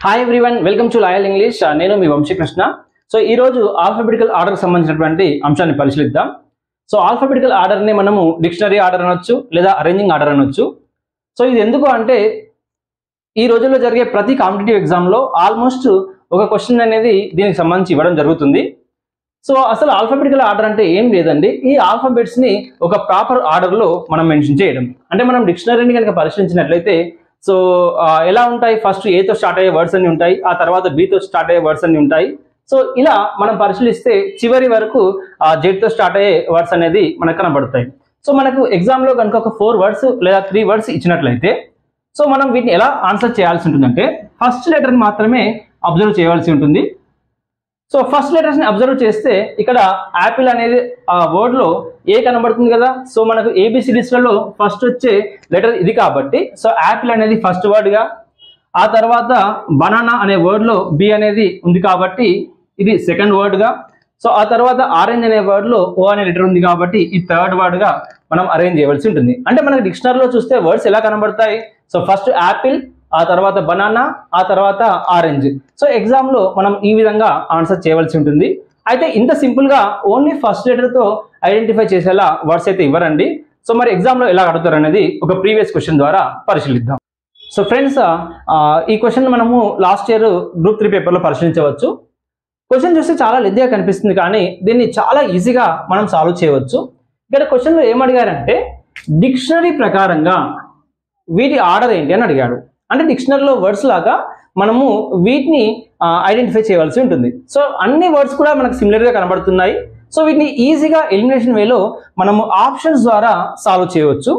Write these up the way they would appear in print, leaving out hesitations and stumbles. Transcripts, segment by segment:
Hi everyone, welcome to loyal English. నేను మీ Vamsikrishna. So ఈ రోజు ఆల్ఫాబెటికల్ ఆర్డర్ సంబంధించినటువంటి అంశాన్ని పరిశీలిద్దాం. సో ఆల్ఫాబెటికల్ ఆర్డర్ని మనము డిక్షనరీ ఆర్డర్ అనొచ్చు లేదా అరేంజింగ్ ఆర్డర్ అనొచ్చు. సో ఇది ఎందుకు అంటే ఈ రోజుల్లో జరిగే ప్రతి కాంపిటేటివ్ ఎగ్జామ్లో ఆల్మోస్ట్ ఒక క్వశ్చన్ అనేది దీనికి సంబంధించి ఇవ్వడం జరుగుతుంది. సో అసలు ఆల్ఫాబెటికల్ ఆర్డర్ అంటే ఏం లేదండి, ఈ ఆల్ఫాబెట్స్ని ఒక ప్రాపర్ ఆర్డర్లో మనం మెన్షన్ చేయడం. అంటే మనం డిక్షనరీని కనుక పరిశీలించినట్లయితే సో ఎలా ఉంటాయి, ఫస్ట్ ఏతో స్టార్ట్ అయ్యే వర్డ్స్ అన్ని ఉంటాయి, ఆ తర్వాత బీతో స్టార్ట్ అయ్యే వర్డ్స్ అన్ని ఉంటాయి. సో ఇలా మనం పరిశీలిస్తే చివరి వరకు జెడ్తో స్టార్ట్ అయ్యే వర్డ్స్ అనేది మనకు కనబడతాయి. సో మనకు ఎగ్జామ్లో కనుక ఒక 4 వర్డ్స్ లేదా 3 వర్డ్స్ ఇచ్చినట్లయితే సో మనం వీటిని ఎలా ఆన్సర్ చేయాల్సి ఉంటుందంటే ఫస్ట్ లెటర్ని మాత్రమే అబ్జర్వ్ చేయవలసి ఉంటుంది. సో ఫస్ట్ లెటర్స్ని అబ్జర్వ్ చేస్తే ఇక్కడ యాపిల్ అనేది ఆ వర్డ్లో ఏ కనబడుతుంది కదా. సో మనకు ఏబిసిడీస్లలో ఫస్ట్ వచ్చే లెటర్ ఇది కాబట్టి సో యాపిల్ అనేది ఫస్ట్ వర్డ్గా, ఆ తర్వాత బనానా అనే వర్డ్లో బి అనేది ఉంది కాబట్టి ఇది సెకండ్ వర్డ్గా, సో ఆ తర్వాత ఆరెంజ్ అనే వర్డ్లో ఓ అనే లెటర్ ఉంది కాబట్టి ఈ థర్డ్ వర్డ్గా మనం అరేంజ్ చేయవలసి ఉంటుంది. అంటే మనకు డిక్షనరీలో చూస్తే వర్డ్స్ ఎలా కనబడతాయి, సో ఫస్ట్ యాపిల్, ఆ తర్వాత బనానా, ఆ తర్వాత ఆరెంజ్. సో ఎగ్జామ్లో మనం ఈ విధంగా ఆన్సర్ చేయవలసి ఉంటుంది. అయితే ఇంత సింపుల్గా ఓన్లీ ఫస్ట్ లెటర్తో ఐడెంటిఫై చేసేలా వర్డ్స్ అయితే ఇవ్వరండి. సో మరి ఎగ్జామ్లో ఎలా అడుగుతారు అనేది ఒక ప్రీవియస్ క్వశ్చన్ ద్వారా పరిశీలిద్దాం. సో ఫ్రెండ్స్, ఈ క్వశ్చన్ మనము లాస్ట్ ఇయర్ గ్రూప్ 3 పేపర్లో పరిశీలించవచ్చు. క్వశ్చన్ చూస్తే చాలా లెంతీగా కనిపిస్తుంది కానీ దీన్ని చాలా ఈజీగా మనం సాల్వ్ చేయవచ్చు. ఇక్కడ క్వశ్చన్లో ఏమడిగారంటే డిక్షనరీ ప్రకారంగా వీటి ఆర్డర్ ఏంటి అని అడిగాడు. అంటే డిక్షనరీలో వర్డ్స్ లాగా మనము వీటిని ఐడెంటిఫై చేయవలసి ఉంటుంది. సో అన్ని వర్డ్స్ కూడా మనకు సిమిలర్గా కనబడుతున్నాయి. సో వీటిని ఈజీగా ఎలిమినేషన్ వేలో మనము ఆప్షన్స్ ద్వారా సాల్వ్ చేయవచ్చు.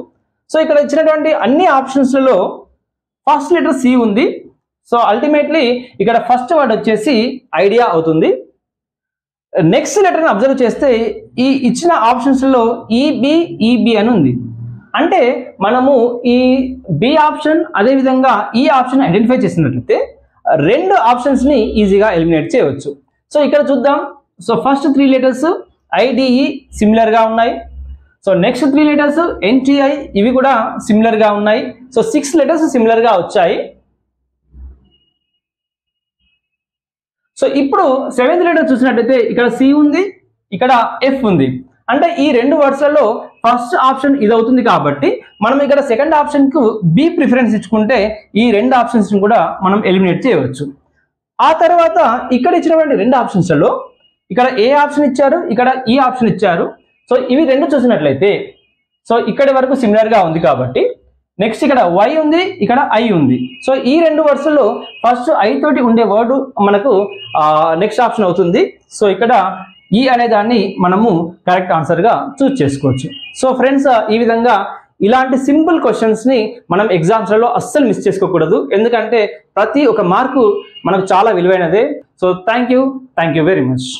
సో ఇక్కడ ఇచ్చినటువంటి అన్ని ఆప్షన్స్లలో ఫస్ట్ లెటర్ సి ఉంది. సో అల్టిమేట్లీ ఇక్కడ ఫస్ట్ వర్డ్ వచ్చేసి ఐడియా అవుతుంది. నెక్స్ట్ లెటర్ని అబ్జర్వ్ చేస్తే ఈ ఇచ్చిన ఆప్షన్స్లో ఈబి అని ఉంది. అంటే మనము ఈ బి ఆప్షన్ అదేవిధంగా ఈ ఆప్షన్ ఐడెంటిఫై చేసినట్లయితే 2 ఆప్షన్స్ని ఈజీగా ఎలిమినేట్ చేయవచ్చు. సో ఇక్కడ చూద్దాం. సో ఫస్ట్ 3 లెటర్స్ ఐడిఈ సిమిలర్గా ఉన్నాయి. సో నెక్స్ట్ 3 లెటర్స్ ఎన్టీఐ ఇవి కూడా సిమిలర్గా ఉన్నాయి. సో 6 లెటర్స్ సిమిలర్గా వచ్చాయి. సో ఇప్పుడు 7th లెటర్ చూసినట్టయితే ఇక్కడ సి ఉంది, ఇక్కడ ఎఫ్ ఉంది. అంటే ఈ 2 వర్డ్స్లలో ఫస్ట్ ఆప్షన్ ఇది అవుతుంది కాబట్టి మనం ఇక్కడ సెకండ్ ఆప్షన్కు బి ప్రిఫరెన్స్ ఇచ్చుకుంటే ఈ 2 ఆప్షన్స్ని కూడా మనం ఎలిమినేట్ చేయవచ్చు. ఆ తర్వాత ఇక్కడ ఇచ్చినటువంటి 2 ఆప్షన్స్లలో ఇక్కడ ఏ ఆప్షన్ ఇచ్చారు, ఇక్కడ ఈ ఆప్షన్ ఇచ్చారు. సో ఇవి 2 చూసినట్లయితే సో ఇక్కడి వరకు సిమిలర్గా ఉంది కాబట్టి నెక్స్ట్ ఇక్కడ వై ఉంది, ఇక్కడ ఐ ఉంది. సో ఈ 2 వర్డ్స్లో ఫస్ట్ ఐ తోటి ఉండే వర్డ్ మనకు నెక్స్ట్ ఆప్షన్ అవుతుంది. సో ఇక్కడ ఈ అనే దాన్ని మనము కరెక్ట్ ఆన్సర్గా చూస్ చేసుకోవచ్చు. సో ఫ్రెండ్స్, ఈ విధంగా ఇలాంటి సింపుల్ క్వశ్చన్స్ని మనం ఎగ్జామ్స్లలో అస్సలు మిస్ చేసుకోకూడదు. ఎందుకంటే ప్రతి ఒక్క మార్కు మనకు చాలా విలువైనదే. So thank you very much.